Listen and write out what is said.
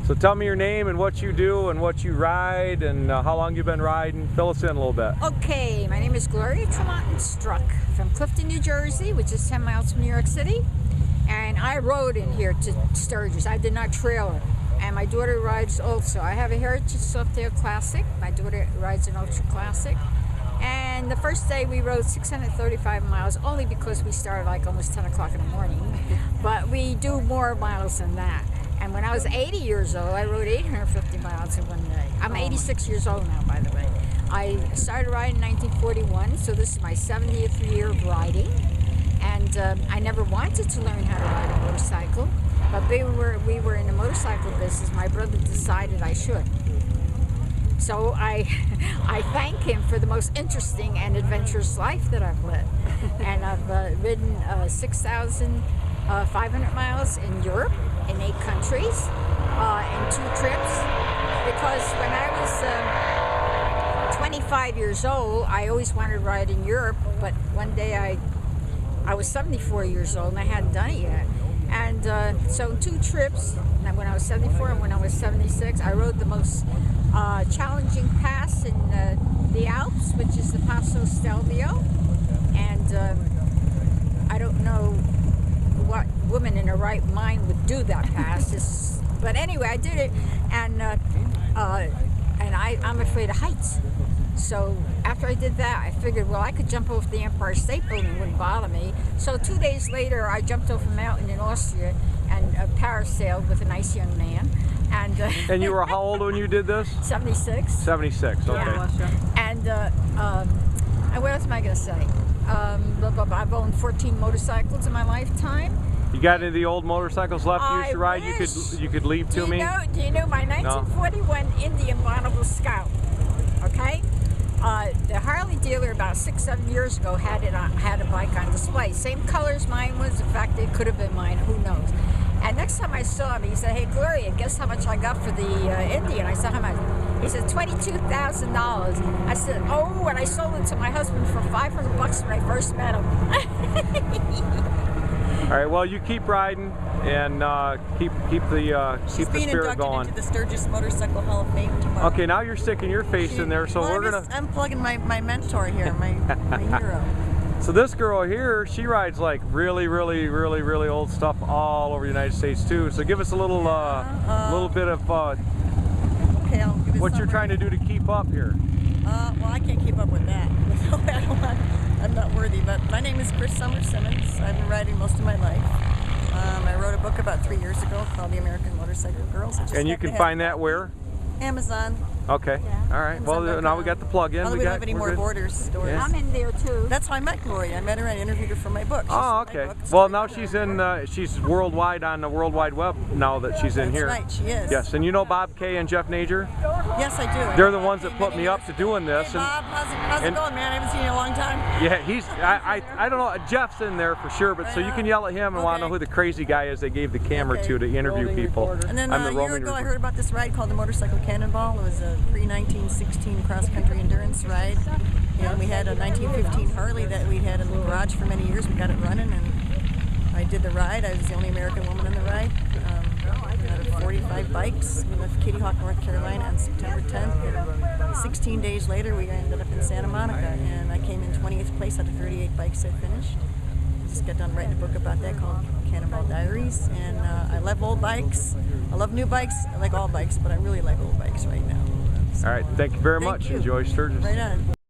So tell me your name and what you do and what you ride and how long you've been riding. Fill us in a little bit. Okay, my name is Gloria Struck from Clifton, New Jersey, which is 10 miles from New York City. And I rode in here to Sturgis. I did not trailer. And my daughter rides also. I have a Heritage Softail Classic. My daughter rides an Ultra Classic. And the first day we rode 635 miles, only because we started like almost 10 o'clock in the morning. But we do more miles than that. And when I was 80 years old, I rode 850 miles in one day. I'm 86 years old now, by the way. I started riding in 1941, so this is my 70th year of riding. And I never wanted to learn how to ride a motorcycle, but we were in the motorcycle business. My brother decided I should. So I thank him for the most interesting and adventurous life that I've led. And I've ridden 6,500 miles in Europe, in 8 countries, in 2 trips. Because when I was 25 years old, I always wanted to ride in Europe, but one day I was 74 years old and I hadn't done it yet. And so in 2 trips, when I was 74 and when I was 76, I rode the most challenging pass in the Alps, which is the Passo Stelvio. And I don't know what woman in her right mind would do that pass. But anyway, I did it, and I'm afraid of heights. So after I did that, I figured, well, I could jump off the Empire State Building, it wouldn't bother me. So 2 days later, I jumped off a mountain in Austria and parasailed with a nice young man. And you were how old when you did this? 76. 76, okay. Yeah. And what else am I going to say? I've owned 14 motorcycles in my lifetime. You got any of the old motorcycles left you used to ride? Wish. You could leave to me? Do you know my 1941 Indian Bonneville Scout? Okay? The Harley dealer about 6-7 years ago had a bike on display. Same color as mine was. In fact, it could have been mine. Who knows? And next time I saw him, he said, "Hey, Gloria, guess how much I got for the Indian?" I said, "How much?" He said, $22,000. I said, "Oh," and I sold it to my husband for $500 when I first met him. All right. Well, you keep riding and keep the She's being spirit inducted going. into the Sturgis Motorcycle Hall of Fame tomorrow. Okay, now you're sticking your face in there, so I'm plugging my mentor here, my hero. So this girl here, she rides like really old stuff all over the United States too. So give us a little bit of okay, I'll give what you're trying to do to keep up here. Well, I can't keep up with that. I'm not worthy. But my name is Chris Simmons. I've been riding most of my life. I wrote a book about 3 years ago called The American Motorcycle Girls. And you can find that where? Amazon. Okay. Yeah. All right. Well, now we got the plug in. Although we don't have any more Borders stores. Yeah. I'm in there too. That's how I met Gloria. I met her and interviewed her for my book. Oh, okay. Well, now she's in. She's worldwide on the World Wide Web now that she's in here. That's right, she is. Yes, and you know Bob Kay and Jeff Nager? Yes, I do. They're the ones that put me up to doing this. Hey, Bob, how's it going, man? I haven't seen you in a long time. Yeah, he's. I don't know. Jeff's in there for sure, but so you can yell at him and want to know who the crazy guy is they gave the camera to interview people. And then I'm the a year Roving ago, I Reporter. heard about this ride called the Motorcycle Cannonball. It was a pre-1916 cross-country endurance ride. And we had a 1915 Harley that we had in the garage for many years. We got it running, and I did the ride. I was the only American woman on the ride. Out of 45 bikes. We left Kitty Hawk, North Carolina on September 10th. 16 days later, we ended up in Santa Monica, and I came in 20th place out of 38 bikes I finished. I just got done writing a book about that called Cannonball Diaries, and I love old bikes. I love new bikes. I like all bikes, but I really like old bikes right now. All right. Thank you very much. You. Enjoy Sturgis. Right on.